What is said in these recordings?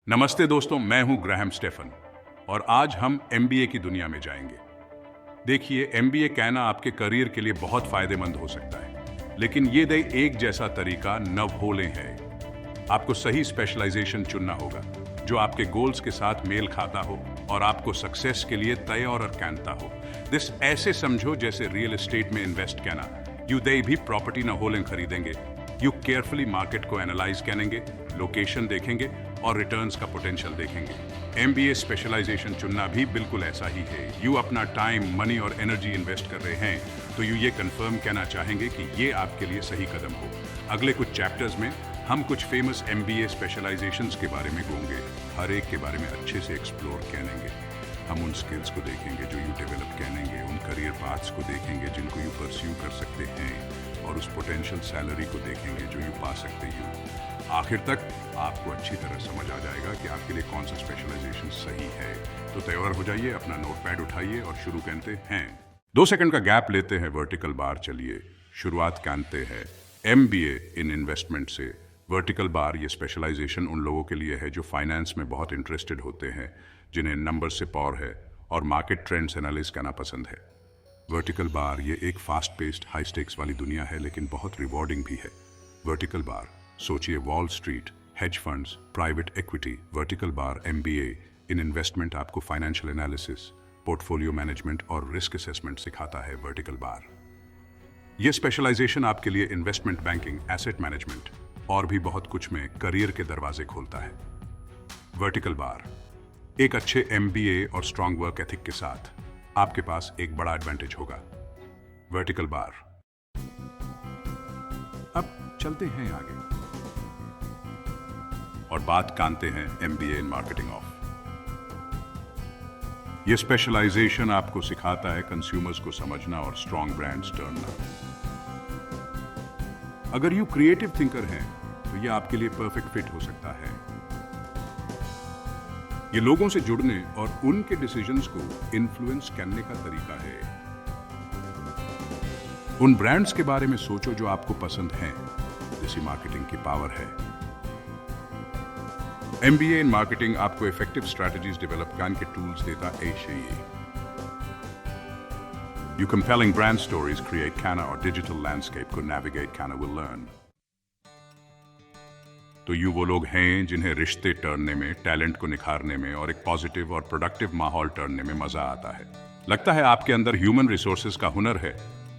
नमस्ते दोस्तों, मैं हूं ग्राहम स्टेफन और आज हम एमबीए की दुनिया में जाएंगे। देखिए, एमबीए कहना आपके करियर के लिए बहुत फायदेमंद हो सकता है, लेकिन ये दे एक जैसा तरीका न भूलें है। आपको सही स्पेशलाइजेशन चुनना होगा जो आपके गोल्स के साथ मेल खाता हो और आपको सक्सेस के लिए तैयार और कहता हो। दिस ऐसे समझो जैसे रियल एस्टेट में इन्वेस्ट कहना। यू दे भी प्रॉपर्टी न होलें खरीदेंगे, यू केयरफुली मार्केट को एनालाइज करेंगे, लोकेशन देखेंगे और रिटर्न्स का पोटेंशियल देखेंगे। एमबीए स्पेशलाइजेशन चुनना भी बिल्कुल ऐसा ही है। यू अपना टाइम, मनी और एनर्जी इन्वेस्ट कर रहे हैं तो यू ये कंफर्म कहना चाहेंगे कि ये आपके लिए सही कदम हो। अगले कुछ चैप्टर्स में हम कुछ फेमस एमबीए स्पेशलाइजेशंस के बारे में गूंगे, हर एक के बारे में अच्छे से एक्सप्लोर करेंगे। हम उन स्किल्स को देखेंगे जो यू डेवलप करेंगे, उन करियर पाथ्स को देखेंगे जिनको यू परस्यू कर सकते हैं और उस पोटेंशियल सैलरी को देखेंगे जो यू पा सकते हो। आखिर तक आपको अच्छी तरह समझ आ जाएगा कि आपके लिए कौन सा स्पेशलाइजेशन सही है। तो तैयार हो जाइए, अपना नोटपैड उठाइए और शुरू करते हैं। 2 सेकंड का गैप लेते हैं, वर्टिकल बार चलिए शुरुआत करते हैं एमबीए इन इन्वेस्टमेंट से। वर्टिकल बार ये स्पेशलाइजेशन उन लोगों के लिए है जो फाइनेंस में बहुत इंटरेस्टेड होते हैं, जिन्हें नंबर से पावर है और मार्केट ट्रेंड्स एनालिस करना पसंद है। वर्टिकल बार ये एक फास्ट पेस्ड हाई स्टेक्स वाली दुनिया है, लेकिन बहुत रिवॉर्डिंग भी है। वर्टिकल बार सोचिए wall street, hedge funds, private equity. Vertical bar MBA in investment आपको फाइनेंशियल एनालिसिस, पोर्टफोलियो मैनेजमेंट और रिस्क असेसमेंट सिखाता है। वर्टिकल बार ये स्पेशलाइजेशन आपके लिए इन्वेस्टमेंट बैंकिंग, एसेट मैनेजमेंट और भी बहुत कुछ में करियर के दरवाजे खोलता है। वर्टिकल बार एक अच्छे एमबीए और स्ट्रांग वर्क एथिक के साथ आपके पास एक बड़ा एडवांटेज होगा। Vertical bar. अब चलते हैं आगे और बात करते हैं एमबीए इन मार्केटिंग ऑफ। यह स्पेशलाइजेशन आपको सिखाता है कंज्यूमर्स को समझना और स्ट्रांग ब्रांड्स टर्नना। अगर यू क्रिएटिव थिंकर हैं तो यह आपके लिए परफेक्ट फिट हो सकता है। ये लोगों से जुड़ने और उनके डिसीजंस को इन्फ्लुएंस करने का तरीका है। उन ब्रांड्स के बारे में सोचो जो आपको पसंद हैं, जैसी मार्केटिंग की पावर है। एमबीए इन मार्केटिंग आपको इफेक्टिव स्ट्रेटजीज डेवलप करने के टूल्स देता है। You compelling brand stories create Canna or digital landscape को navigate Canna will learn। तो यू वो लोग हैं जिन्हें रिश्ते टर्नने में, टैलेंट को निखारने में और एक पॉजिटिव और प्रोडक्टिव माहौल टर्नने में मजा आता है। लगता है आपके अंदर ह्यूमन रिसोर्सेज का हुनर है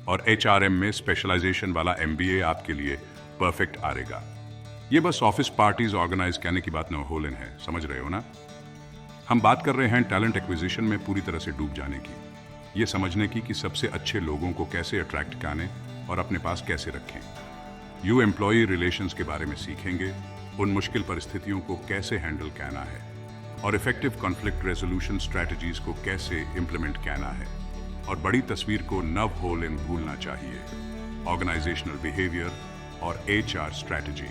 और एचआरएम में स्पेशलाइजेशन वाला एमबीए आपके लिए परफेक्ट आएगा। ये बस ऑफिस पार्टीज ऑर्गेनाइज करने की बात न होलन है, समझ रहे हो ना। हम बात कर रहे हैं टैलेंट एक्विजिशन में पूरी तरह से डूब जाने की, ये समझने की कि सबसे अच्छे लोगों को कैसे अट्रैक्ट करने और अपने पास कैसे रखें। यू एम्प्लॉय रिलेशंस के बारे में सीखेंगे, उन मुश्किल परिस्थितियों को कैसे हैंडल करना है और इफेक्टिव कॉन्फ्लिक्ट रेजोल्यूशन स्ट्रैटेजीज को कैसे इंप्लीमेंट करना है। और बड़ी तस्वीर को न भूलना चाहिए, ऑर्गेनाइजेशनल बिहेवियर और एचआर स्ट्रैटेजी।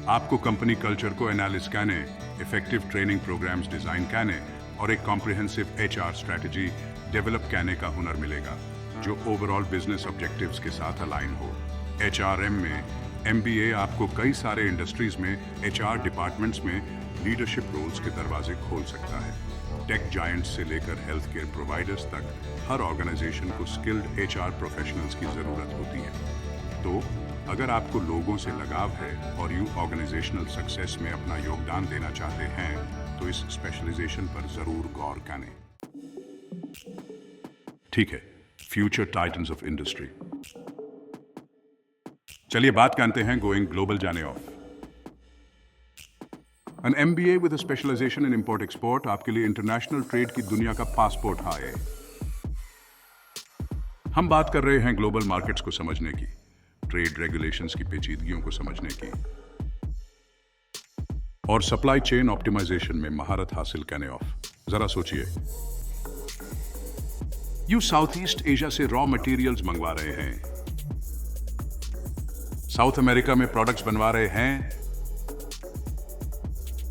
आपको कंपनी कल्चर को एनालिस करने, इफेक्टिव ट्रेनिंग प्रोग्राम्स डिजाइन करने और एक कॉम्प्रिहेंसिव एचआर स्ट्रैटेजी डेवलप करने का हुनर मिलेगा जो ओवरऑल बिजनेस ऑब्जेक्टिव्स के साथ अलाइन हो। एचआरएम में एमबीए आपको कई सारे इंडस्ट्रीज में एचआर डिपार्टमेंट्स में लीडरशिप रोल्स के दरवाजे खोल सकता है। टेक जायंट्स से लेकर हेल्थ केयर प्रोवाइडर्स तक हर ऑर्गेनाइजेशन को स्किल्ड एचआर प्रोफेशनल्स की जरूरत होती है। तो अगर आपको लोगों से लगाव है और यू ऑर्गेनाइजेशनल सक्सेस में अपना योगदान देना चाहते हैं तो इस स्पेशलाइजेशन पर जरूर गौर करें। ठीक है, फ्यूचर टाइटन्स ऑफ इंडस्ट्री। चलिए बात करते हैं गोइंग ग्लोबल जाने ऑफ। An MBA with a specialisation in import export आपके लिए इंटरनेशनल ट्रेड की दुनिया का पासपोर्ट है। हम बात कर रहे हैं ग्लोबल मार्केट्स को समझने की, ट्रेड रेगुलेशंस की पेचीदगियों को समझने की और सप्लाई चेन ऑप्टिमाइजेशन में महारत हासिल करने ऑफ। जरा सोचिए, यू साउथ ईस्ट एशिया से रॉ मटेरियल्स मंगवा रहे हैं, साउथ अमेरिका में प्रोडक्ट्स बनवा रहे हैं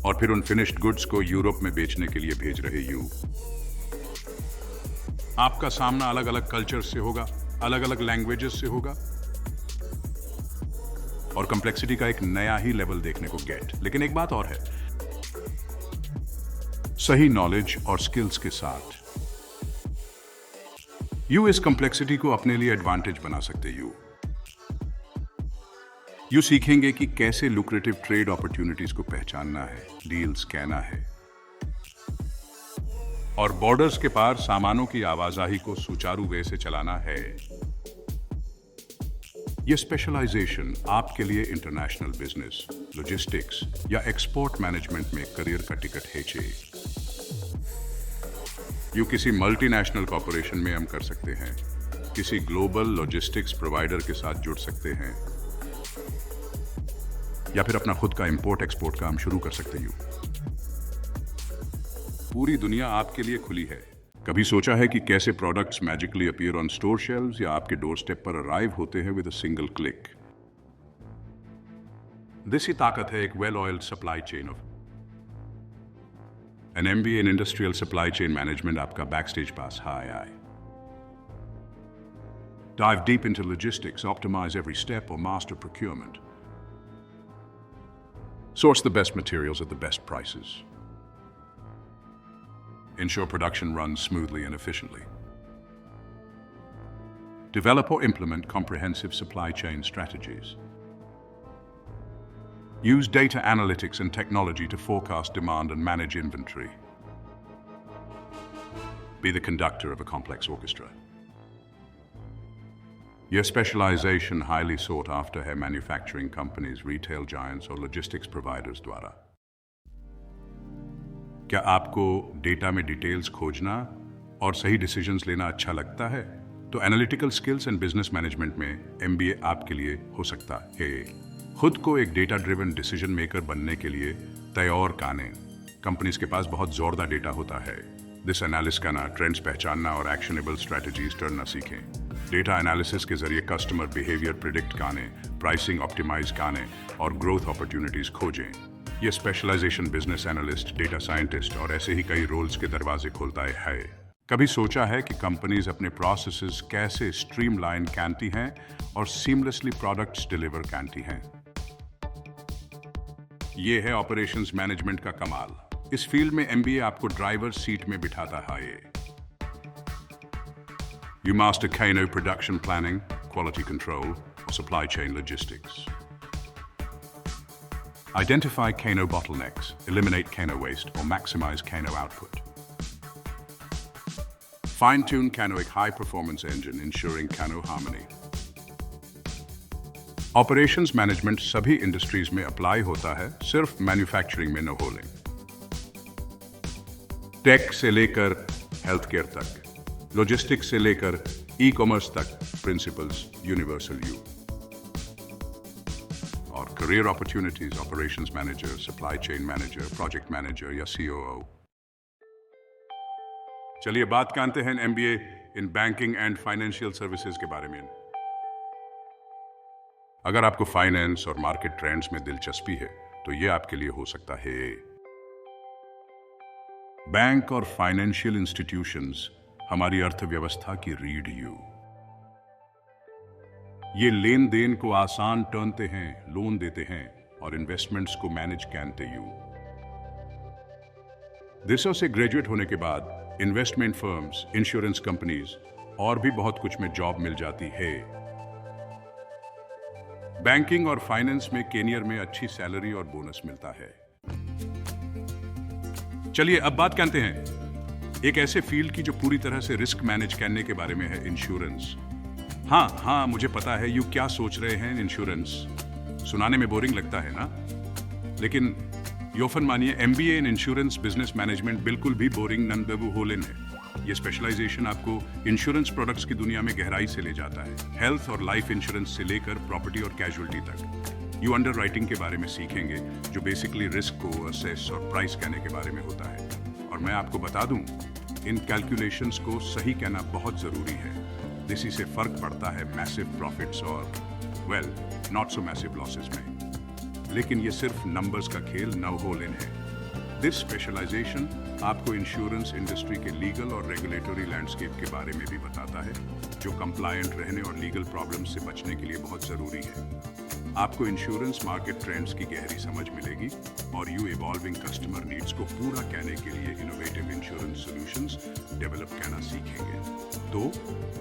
और फिर उन फिनिश्ड गुड्स को यूरोप में बेचने के लिए भेज रहे यू। आपका सामना अलग अलग कल्चर से होगा, अलग अलग लैंग्वेजेस से होगा और कॉम्प्लेक्सिटी का एक नया ही लेवल देखने को गेट। लेकिन एक बात और है, सही नॉलेज और स्किल्स के साथ यू इस कॉम्प्लेक्सिटी को अपने लिए एडवांटेज बना सकते। यू सीखेंगे कि कैसे लुक्रेटिव ट्रेड अपॉर्चुनिटीज को पहचानना है, डील्स कहना है और बॉर्डर्स के पार सामानों की आवाजाही को सुचारू वे से चलाना है। यह स्पेशलाइजेशन आपके लिए इंटरनेशनल बिजनेस, लॉजिस्टिक्स या एक्सपोर्ट मैनेजमेंट में करियर का टिकट है। यू किसी मल्टीनेशनल कॉर्पोरेशन में हम कर सकते हैं, किसी ग्लोबल लॉजिस्टिक्स प्रोवाइडर के साथ जुड़ सकते हैं या फिर अपना खुद का इंपोर्ट एक्सपोर्ट काम शुरू कर सकते हैं। पूरी दुनिया आपके लिए खुली है। कभी सोचा है कि कैसे products magically appear on store shelves या आपके डोर स्टेप पर अराइव होते हैं with a single click? This ही ताकत है एक well oiled supply chain of an MBA in industrial supply chain management आपका बैकस्टेज पास हाई आए। Dive deep into logistics, optimize every step or master procurement. Source the best materials at the best prices. Ensure production runs smoothly and efficiently. Develop or implement comprehensive supply chain strategies. Use data analytics and technology to forecast demand and manage inventory. Be the conductor of a complex orchestra. Your specialization highly sought after है manufacturing companies, retail giants और logistics providers द्वारा। क्या आपको data में details खोजना और सही decisions लेना अच्छा लगता है? तो analytical skills and business management में MBA आपके लिए हो सकता है। खुद को एक डेटा ड्रिवन डिसीजन मेकर बनने के लिए तैयार काने। कंपनीज के पास बहुत जोरदार डेटा होता है। दिस एनालिसिस करना, ट्रेंड्स पहचानना और एक्शनेबल स्ट्रेटजीज करना सीखें। डेटा एनालिसिस के जरिए कस्टमर बिहेवियर प्रिडिक्ट करने, प्राइसिंग ऑप्टिमाइज करने और ग्रोथ अपॉर्चुनिटीज खोजें। ये specialisation business analyst, data scientist और ऐसे ही कई रोल्स के दरवाजे खोलता है। कभी सोचा है कि कंपनीज अपने प्रोसेसेस कैसे स्ट्रीमलाइन करती हैं और सीमलेसली प्रोडक्ट्स डिलीवर करती हैं? ये है ऑपरेशंस मैनेजमेंट का कमाल। इस फील्ड में MBA आपको ड्राइवर सीट में बिठाता है। You master Kano production planning, quality control, or supply chain logistics. Identify Kano bottlenecks, eliminate Kano waste, or maximize Kano output. Fine-tune Kanoic high-performance engine, ensuring Kano harmony. Operations management सभी industries में apply होता है, सिर्फ manufacturing में न होले। Take से लेकर हेल्थ केयर तक, लॉजिस्टिक्स से लेकर ई-कॉमर्स तक, प्रिंसिपल्स यूनिवर्सल यू। और career opportunities, operations manager, supply chain manager, project manager या COO। चलिए बात करते हैं MBA in banking and financial services के बारे में। अगर आपको फाइनेंस और मार्केट ट्रेंड्स में दिलचस्पी है तो ये आपके लिए हो सकता है। बैंक और फाइनेंशियल इंस्टीट्यूशंस हमारी अर्थव्यवस्था की रीढ़ यू। ये लेन देन को आसान टर्नते हैं, लोन देते हैं और इन्वेस्टमेंट्स को मैनेज करते यू। दिसों से ग्रेजुएट होने के बाद इन्वेस्टमेंट फर्म्स, इंश्योरेंस कंपनीज और भी बहुत कुछ में जॉब मिल जाती है। बैंकिंग और फाइनेंस में कैरियर में अच्छी सैलरी और बोनस मिलता है। चलिए अब बात करते हैं एक ऐसे फील्ड की जो पूरी तरह से रिस्क मैनेज करने के बारे में है, इंश्योरेंस। हाँ, मुझे पता है यू क्या सोच रहे हैं। इंश्योरेंस सुनाने में बोरिंग लगता है ना, लेकिन योफन मानिए MBA in insurance business management बिल्कुल भी बोरिंग नन बेबू होलिन है। ये स्पेशलाइजेशन आपको इंश्योरेंस प्रोडक्ट्स की दुनिया में गहराई से ले जाता है। हेल्थ और लाइफ इंश्योरेंस से लेकर प्रॉपर्टी और कैजुअलिटी तक। यू अंडर राइटिंग के बारे में सीखेंगे जो बेसिकली रिस्क को असेस और प्राइस कहने के बारे में होता है। और मैं आपको बता दूं, इन कैलकुलेशंस को सही कहना बहुत जरूरी है। इसी से फर्क पड़ता है मैसिव प्रॉफिट्स और नॉट सो मैसिव लॉसेस में। लेकिन ये सिर्फ नंबर्स का खेल न होलिन है। दिस स्पेशलाइजेशन आपको इंश्योरेंस इंडस्ट्री के लीगल और रेगुलेटरी लैंडस्केप के बारे में भी बताता है, जो कंप्लायंट रहने और लीगल प्रॉब्लम्स से बचने के लिए बहुत जरूरी है। आपको इंश्योरेंस मार्केट ट्रेंड्स की गहरी समझ मिलेगी और यू इवॉल्विंग कस्टमर नीड्स को पूरा करने के लिए इनोवेटिव इंश्योरेंस सॉल्यूशंस डेवलप करना सीखेंगे। तो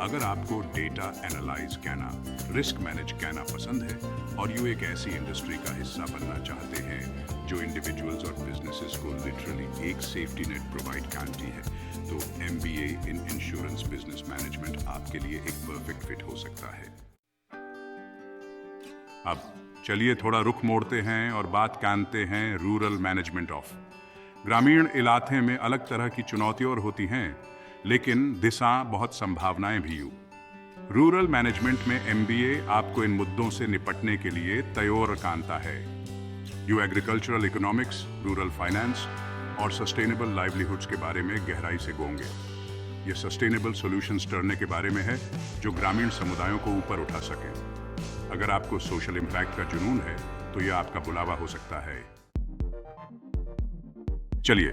अगर आपको डेटा एनालाइज करना, रिस्क मैनेज करना पसंद है और यू एक ऐसी इंडस्ट्री का हिस्सा बनना चाहते हैं जो इंडिविजुअल्स और बिजनेसेस को लिटरली एक सेफ्टी नेट प्रोवाइड करती है, तो MBA in insurance business management आपके लिए एक परफेक्ट फिट हो सकता है। अब चलिए थोड़ा रुख मोड़ते हैं और बात जानते हैं रूरल मैनेजमेंट ऑफ। ग्रामीण इलाके में अलग तरह की चुनौतियां होती हैं, लेकिन दिशा बहुत संभावनाएं भी यूं। रूरल मैनेजमेंट में MBA आपको इन मुद्दों से निपटने के लिए तैयार करता है। You agricultural economics, rural finance और सस्टेनेबल लाइवलीहुड्स के बारे में गहराई से गोंगे। ये सस्टेनेबल सॉल्यूशंस ढूंढने के बारे में है जो ग्रामीण समुदायों को ऊपर उठा सके। अगर आपको सोशल इम्पैक्ट का जुनून है तो यह आपका बुलावा हो सकता है। चलिए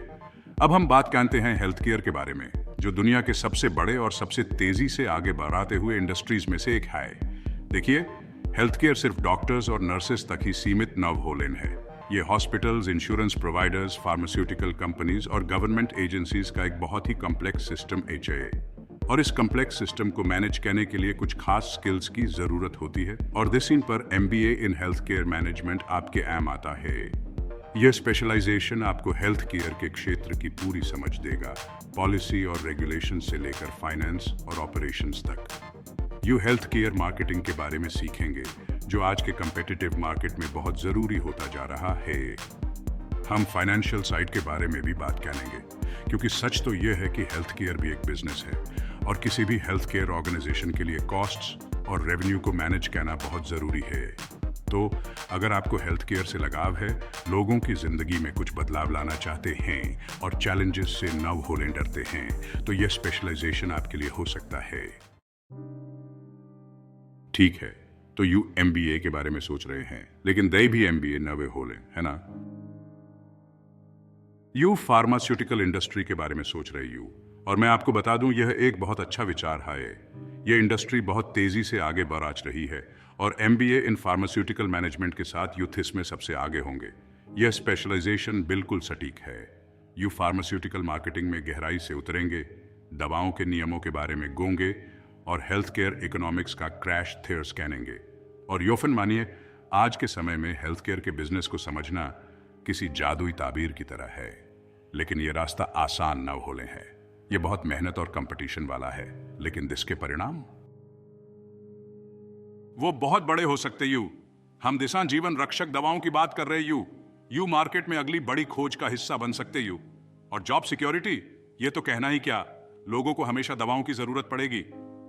अब हम बात करते हैं हेल्थ केयर के बारे में, जो दुनिया के सबसे बड़े और सबसे तेजी से आगे बढ़ाते हुए इंडस्ट्रीज में से एक है। देखिए, हेल्थ केयर सिर्फ डॉक्टर्स और नर्सेस तक ही सीमित न होलेन है। ये hospitals, insurance providers, pharmaceutical companies और गवर्नमेंट एजेंसीज का एक बहुत ही कॉम्प्लेक्स सिस्टम है। और इस कॉम्प्लेक्स सिस्टम को मैनेज करने के लिए कुछ खास स्किल्स की जरूरत होती है और दिस इन पर MBA in health care management आपके ऐम आता है। यह स्पेशलाइजेशन आपको हेल्थ केयर के क्षेत्र की पूरी समझ देगा, पॉलिसी और रेगुलेशन से लेकर फाइनेंस और ऑपरेशंस तक। यू हेल्थ केयर मार्केटिंग के बारे में सीखेंगे, जो आज के कंपेटिटिव मार्केट में बहुत जरूरी होता जा रहा है। हम फाइनेंशियल साइड के बारे में भी बात करेंगे, क्योंकि सच तो यह है कि हेल्थ केयर भी एक बिजनेस है और किसी भी हेल्थ केयर ऑर्गेनाइजेशन के लिए कॉस्ट्स और रेवेन्यू को मैनेज करना बहुत ज़रूरी है। तो अगर आपको हेल्थ केयर से लगाव है, लोगों की ज़िंदगी में कुछ बदलाव लाना चाहते हैं और चैलेंजेस से न होने डरते हैं, तो यह स्पेशलाइजेशन आपके लिए हो सकता है। ठीक है, तो यू MBA के बारे में सोच रहे हैं, लेकिन दे भी MBA नवे होले, है ना? यू फार्मास्यूटिकल इंडस्ट्री के बारे में सोच रहे यू, और मैं आपको बता दूं, यह एक बहुत अच्छा विचार है। यह इंडस्ट्री बहुत तेजी से आगे बढ़ रही है और MBA इन फार्मास्यूटिकल मैनेजमेंट के साथ यूथ इसमें सबसे आगे होंगे। यह स्पेशलाइजेशन बिल्कुल सटीक है। यू फार्मास्यूटिकल मार्केटिंग में गहराई से उतरेंगे, दवाओं के नियमों के बारे में गोंगे और हेल्थ केयर इकोनॉमिक्स का क्रैश थियर्स कहनेंगे। और योफन मानिए, आज के समय में हेल्थ केयर के बिजनेस को समझना किसी जादुई ताबीर की तरह है, लेकिन यह रास्ता आसान न होले है। यह बहुत मेहनत और कंपटीशन वाला है, लेकिन इसके परिणाम वो बहुत बड़े हो सकते। हम दिशा जीवन रक्षक दवाओं की बात कर रहे यू मार्केट में अगली बड़ी खोज का हिस्सा बन सकते और जॉब सिक्योरिटी, ये तो कहना ही क्या, लोगों को हमेशा दवाओं की जरूरत पड़ेगी।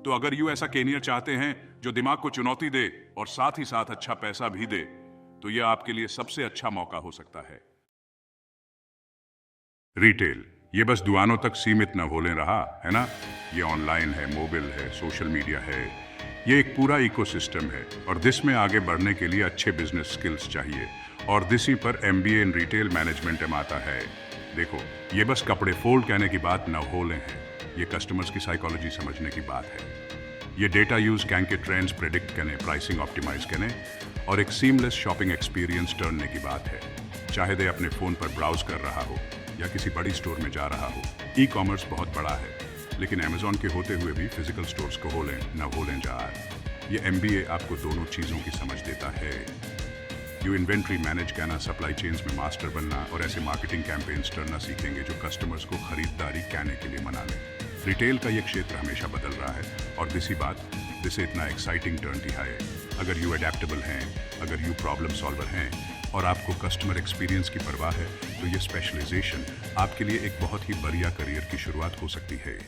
तो अगर यू ऐसा कैरियर चाहते हैं जो दिमाग को चुनौती दे और साथ ही साथ अच्छा पैसा भी दे, तो यह आपके लिए सबसे अच्छा मौका हो सकता है। रिटेल, ये बस दुकानों तक सीमित न होने रहा है ना। ये ऑनलाइन है, मोबाइल है, सोशल मीडिया है। ये एक पूरा इकोसिस्टम है और दिस में आगे बढ़ने के लिए अच्छे बिजनेस स्किल्स चाहिए और दिसी पर MBA इन रिटेल मैनेजमेंट में आता है। देखो, ये बस कपड़े फोल्ड कहने की बात न होले हैं, ये कस्टमर्स की साइकोलॉजी समझने की बात है। ये डेटा यूज कैन के ट्रेंड्स प्रेडिक्ट करने, प्राइसिंग ऑप्टिमाइज करने और एक सीमलेस शॉपिंग एक्सपीरियंस टर्नने की बात है। चाहे दे अपने फोन पर ब्राउज कर रहा हो या किसी बड़ी स्टोर में जा रहा हो। ई-कॉमर्स बहुत बड़ा है, लेकिन अमेजॉन के होते हुए भी फिजिकल स्टोर्स को होलें न होलें जा। ये MBA आपको दोनों चीज़ों की समझ देता है। यू इन्वेंट्री मैनेज करना, सप्लाई चेन्स में मास्टर बनना और ऐसे मार्केटिंग कैंपेन्स करना सीखेंगे जो कस्टमर्स को खरीदारी करने के लिए मना लें। रिटेल का ये क्षेत्र हमेशा बदल रहा है और दिसे इतना एक्साइटिंग टर्न दिया है। अगर यू अडेप्टेबल हैं, अगर यू प्रॉब्लम सॉल्वर हैं और आपको कस्टमर एक्सपीरियंस की परवाह है, तो ये स्पेशलाइजेशन आपके लिए एक बहुत ही बढ़िया करियर की शुरुआत हो सकती है।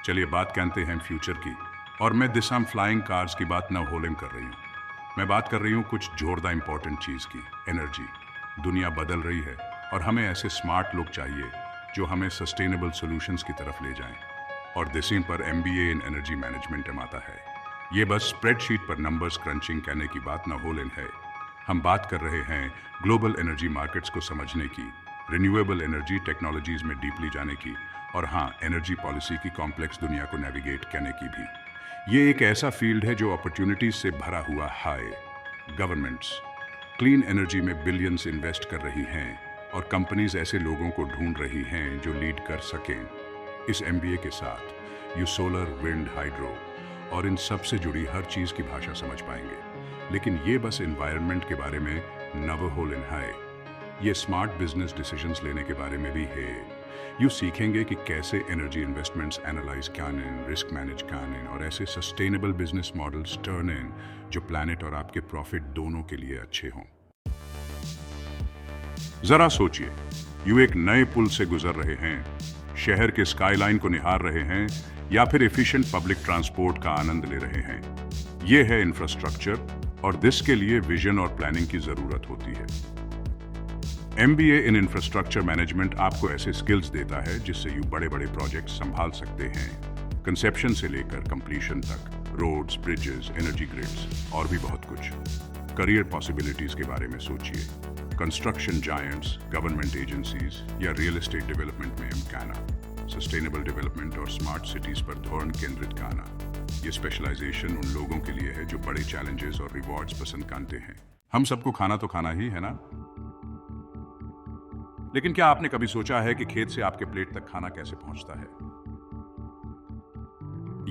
चलिए बात करते हैं फ्यूचर की, और मैं दिशा फ्लाइंग कार्स की बात न होलेम कर रही हूँ। मैं बात कर रही हूँ कुछ जोरदार इंपॉर्टेंट चीज़ की, एनर्जी। दुनिया बदल रही है और हमें ऐसे स्मार्ट लोग चाहिए जो हमें सस्टेनेबल सॉल्यूशंस की तरफ ले जाएं, और दिसिन पर MBA इन एनर्जी मैनेजमेंट में आता है। ये बस स्प्रेडशीट पर नंबर्स क्रंचिंग करने की बात न होलेन है। हम बात कर रहे हैं ग्लोबल एनर्जी मार्केट्स को समझने की, रिन्यूएबल एनर्जी टेक्नोलॉजीज में डीपली जाने की, और हाँ, एनर्जी पॉलिसी की कॉम्प्लेक्स दुनिया को नेविगेट करने की भी। ये एक ऐसा फील्ड है जो अपॉर्चुनिटीज से भरा हुआ है। गवर्नमेंट्स क्लीन एनर्जी में बिलियंस इन्वेस्ट कर रही हैं और कंपनीज ऐसे लोगों को ढूंढ रही हैं जो लीड कर सकें। इस एमबीए के साथ यू सोलर, विंड, हाइड्रो और इन सब से जुड़ी हर चीज की भाषा समझ पाएंगे। लेकिन ये बस एनवायरनमेंट के बारे में नवहोलन है, ये स्मार्ट बिजनेस डिसीजंस लेने के बारे में भी है। यू सीखेंगे कि कैसे energy investments analyse can, risk manage can और ऐसे sustainable business models turn in जो प्लैनेट और आपके प्रॉफिट दोनों के लिए अच्छे हों। जरा सोचिए, यू एक नए पुल से गुजर रहे हैं, शहर के स्काईलाइन को निहार रहे हैं या फिर एफिशिएंट पब्लिक ट्रांसपोर्ट का आनंद ले रहे हैं। यह है इंफ्रास्ट्रक्चर और इसके लिए विजन और प्लानिंग की जरूरत होती है। एमबीए इन इंफ्रास्ट्रक्चर मैनेजमेंट आपको ऐसे स्किल्स देता है जिससे यू बड़े बड़े प्रोजेक्ट संभाल सकते हैं, कंसेप्शन से लेकर कंप्लीशन तक, रोड्स, ब्रिजेस, एनर्जी ग्रिड्स और भी बहुत कुछ। करियर पॉसिबिलिटीज के बारे में सोचिए, कंस्ट्रक्शन जायंट्स, गवर्नमेंट एजेंसीज या रियल एस्टेट डेवलपमेंट में एमकाना, सस्टेनेबल डेवलपमेंट और स्मार्ट सिटीज पर ध्यान केंद्रित करना। ये स्पेशलाइजेशन उन लोगों के लिए है जो बड़े चैलेंजेस और रिवॉर्ड्स पसंद करते हैं। हम सबको खाना तो खाना ही है ना, लेकिन क्या आपने कभी सोचा है कि खेत से आपके प्लेट तक खाना कैसे पहुंचता है?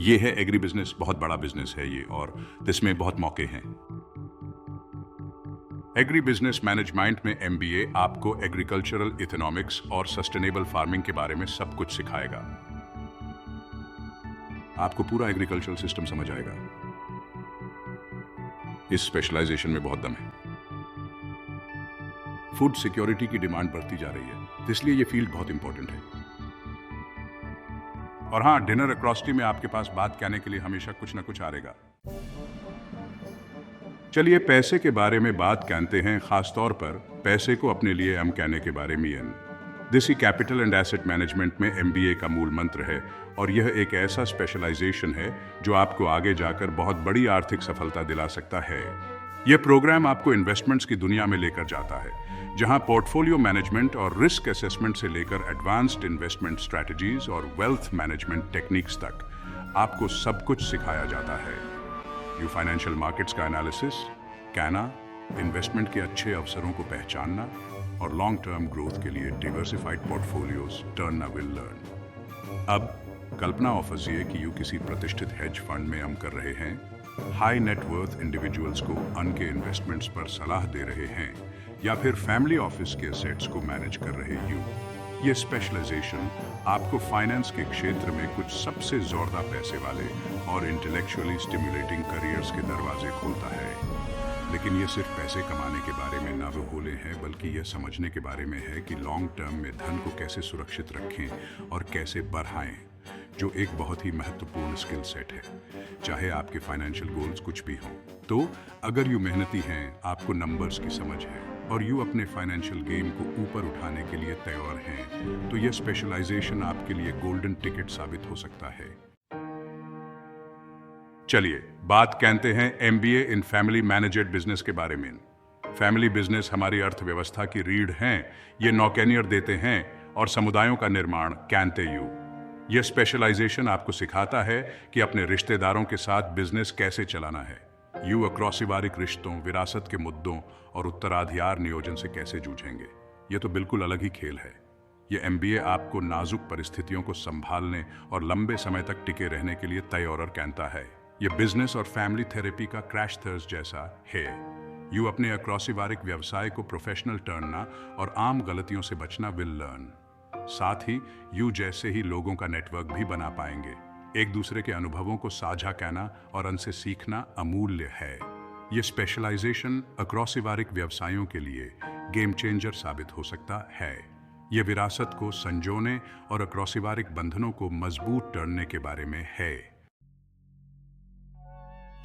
यह है एग्री बिजनेस, बहुत बड़ा बिजनेस है ये और इसमें बहुत मौके हैं। एग्री बिजनेस मैनेजमेंट में एमबीए आपको एग्रीकल्चरल इकोनॉमिक्स और सस्टेनेबल फार्मिंग के बारे में सब कुछ सिखाएगा। आपको पूरा एग्रीकल्चरल सिस्टम समझ आएगा। इस स्पेशलाइजेशन में बहुत दम है। फूड सिक्योरिटी की डिमांड बढ़ती जा रही है, इसलिए यह फील्ड बहुत इंपॉर्टेंट है। और हां, डिनर अक्रॉस टी में आपके पास बात कहने के लिए हमेशा कुछ ना कुछ आएगा। चलिए पैसे के बारे में बात कहते हैं, खासतौर पर पैसे को अपने लिए हम कहने के बारे में। This he capital and asset management में एमबीए का मूल मंत्र है और यह एक ऐसा स्पेशलाइजेशन है जो आपको आगे जाकर बहुत बड़ी आर्थिक सफलता दिला सकता है। यह प्रोग्राम आपको इन्वेस्टमेंट्स की दुनिया में लेकर जाता है, जहां पोर्टफोलियो मैनेजमेंट और रिस्क असेसमेंट से लेकर एडवांस्ड इन्वेस्टमेंट स्ट्रैटेजीज और वेल्थ मैनेजमेंट टेक्निक्स तक आपको सब कुछ सिखाया जाता है। यू फाइनेंशियल मार्केट्स का एनालिसिस, कहना, इन्वेस्टमेंट के अच्छे अवसरों को पहचानना और लॉन्ग टर्म ग्रोथ के लिए diversified portfolios turn will learn. अब कल्पना ऑफिसिए कि यू किसी प्रतिष्ठित हेज फंड में हम कर रहे हैं, हाई नेटवर्थ इंडिविजुअल्स को उनके इन्वेस्टमेंट्स पर सलाह दे रहे हैं या फिर फैमिली ऑफिस के एसेट्स को मैनेज कर रहे यू। ये स्पेशलाइजेशन आपको फाइनेंस के क्षेत्र में कुछ सबसे जोरदार पैसे वाले और इंटेलेक्चुअली स्टिमुलेटिंग करियर्स के दरवाजे खोलता है। लेकिन ये सिर्फ पैसे कमाने के बारे में ना भूले हैं, बल्कि यह समझने के बारे में है कि लॉन्ग टर्म में धन को कैसे सुरक्षित रखें और कैसे बढ़ाएं, जो एक बहुत ही महत्वपूर्ण स्किल सेट है, चाहे आपके फाइनेंशियल गोल्स कुछ भी हों। तो अगर यू मेहनती हैं, आपको नंबर्स की समझ है और यू अपने फाइनेंशियल गेम को ऊपर उठाने के लिए तैयार हैं, तो यह स्पेशलाइजेशन आपके लिए गोल्डन टिकट साबित हो सकता है। चलिए बात कहते हैं MBA in family managed business के बारे में। फैमिली बिजनेस हमारी अर्थव्यवस्था की रीढ़ हैं। ये नौकरियां देते हैं और समुदायों का निर्माण कहते यू। यह स्पेशलाइजेशन आपको सिखाता है कि अपने रिश्तेदारों के साथ बिजनेस कैसे चलाना है। यू अक्रॉसिवारिक रिश्तों, विरासत के मुद्दों और उत्तराधिकार नियोजन से कैसे जूझेंगे। यह तो बिल्कुल अलग ही खेल है। यह एमबीए आपको नाजुक परिस्थितियों को संभालने और लंबे समय तक टिके रहने के लिए तैयार कहता है। यह बिजनेस और फैमिली थेरेपी का क्रैश कोर्स जैसा है। यू अपने अक्रॉसिवारिक व्यवसाय को प्रोफेशनल टर्नना और आम गलतियों से बचना विल लर्न। साथ ही यू जैसे ही लोगों का नेटवर्क भी बना पाएंगे। एक दूसरे के अनुभवों को साझा कहना और उनसे सीखना अमूल्य है। यह स्पेशलाइजेशन अक्रॉसिवारिक व्यवसायों के लिए गेम चेंजर साबित हो सकता है। यह विरासत को संजोने और अक्रॉसिवारिक बंधनों को मजबूत करने के बारे में है।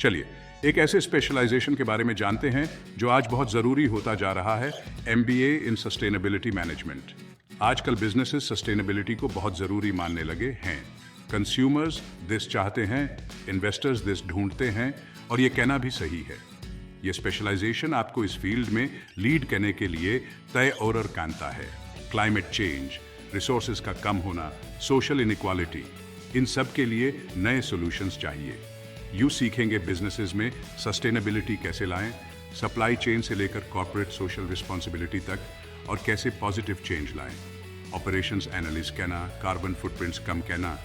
चलिए एक ऐसे स्पेशलाइजेशन के बारे में जानते हैं जो आज बहुत जरूरी होता जा रहा है, एमबीए इन सस्टेनेबिलिटी मैनेजमेंट। आजकल बिजनेसेस सस्टेनेबिलिटी को बहुत जरूरी मानने लगे हैं। कंज्यूमर्स दिस चाहते हैं, इन्वेस्टर्स दिस ढूंढते हैं और ये कहना भी सही है। ये स्पेशलाइजेशन आपको इस फील्ड में लीड करने के लिए तय और कानता है। क्लाइमेट चेंज, रिसोर्सेज का कम होना, सोशल इनइक्वालिटी, इन सब के लिए नए सॉल्यूशंस चाहिए। यूं सीखेंगे बिजनेसेस में सस्टेनेबिलिटी कैसे लाएं, सप्लाई चेन से लेकर कॉर्पोरेट सोशल रिस्पॉन्सिबिलिटी तक, और कैसे पॉजिटिव चेंज लाएं। ऑपरेशंस एनालिस्ट कहना, कार्बन फुटप्रिंट्स कम कहना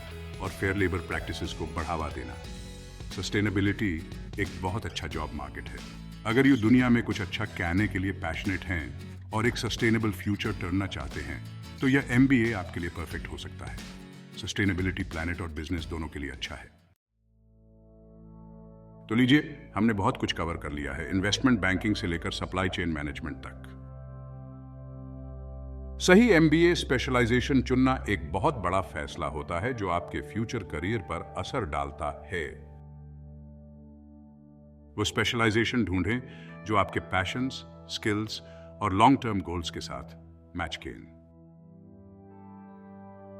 और फेयर लेबर प्रैक्टिसेस को बढ़ावा देना। सस्टेनेबिलिटी एक बहुत अच्छा जॉब मार्केट है। अगर ये दुनिया में कुछ अच्छा कहने के लिए पैशनेट हैं और एक सस्टेनेबल फ्यूचर टर्ना चाहते हैं तो यह MBA आपके लिए परफेक्ट हो सकता है। सस्टेनेबिलिटी प्लैनेट और बिजनेस दोनों के लिए अच्छा है। तो लीजिए, हमने बहुत कुछ कवर कर लिया है, इन्वेस्टमेंट बैंकिंग से लेकर सप्लाई चेन मैनेजमेंट तक। सही MBA स्पेशलाइजेशन चुनना एक बहुत बड़ा फैसला होता है जो आपके फ्यूचर करियर पर असर डालता है। वो स्पेशलाइजेशन ढूंढें जो आपके पैशंस, स्किल्स और लॉन्ग टर्म गोल्स के साथ मैच करें।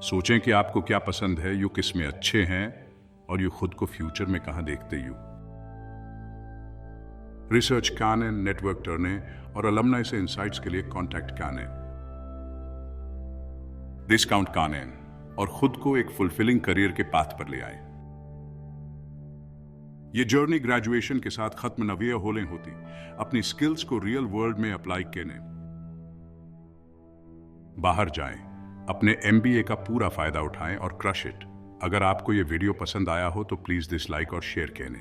सोचें कि आपको क्या पसंद है, यू किस में अच्छे हैं और यू खुद को फ्यूचर में कहां देखते यू। रिसर्च काने, नेटवर्क टर्ने और अलमनाई से इंसाइट्स के लिए कॉन्टैक्ट काने, डिस्काउंट काने और खुद को एक फुलफिलिंग करियर के पाथ पर ले आए। ये जर्नी ग्रेजुएशन के साथ खत्म नवीय होले होती, अपनी स्किल्स को रियल वर्ल्ड में अप्लाई करने बाहर जाएं, अपने MBA का पूरा फायदा उठाएं और क्रश इट। अगर आपको ये वीडियो पसंद आया हो तो प्लीज डिसलाइक और शेयर कहने,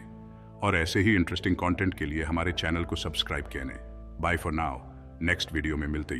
और ऐसे ही इंटरेस्टिंग कंटेंट के लिए हमारे चैनल को सब्सक्राइब कहने। Bye for now, next video में मिलते हैं।